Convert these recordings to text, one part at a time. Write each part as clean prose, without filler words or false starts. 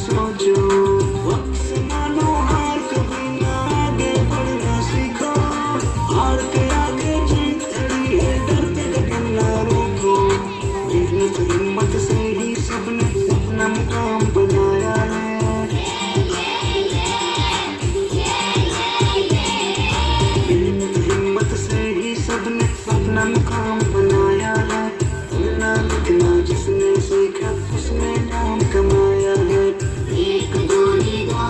सोचो, वक्त से मानो हार, कभी ना आगे बढ़ना सीखो, हार के आगे जीत खड़ी है, डर के कदम ना रोको, मेहनत हिम्मत से ही सबने अपना मुकाम बनाया है। मेहनत हिम्मत से ही सबने अपना मुकाम बनाया है। पढ़ना लिखना जिसने सीखा उसने नाम कमाया है। एक दूनी दो,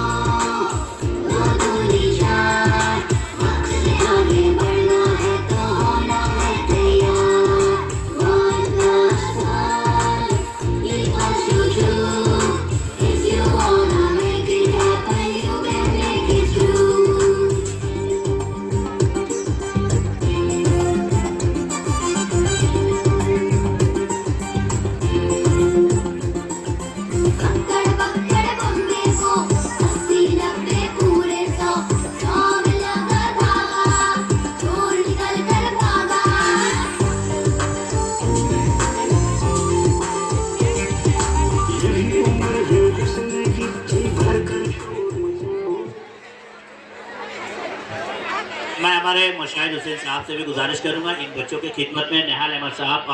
दो दूनी चार, वक्त से आगे बढ़ना है तो होना है तैयार। 1 + 1 = 2. If you wanna make it happen, you can make it through. पकड़ पकड़ बम्बे को 80-90 पूरे 100 में लगा धागा, छोड़ निकल कर भागा। यही उम्र है हंसने की, जी भर कर शोर मचाओ। मैं हमारे मुशाहिद हुसैन साहब से भी गुजारिश करूंगा इन बच्चों की खिदमत में निहाल अहमद साहब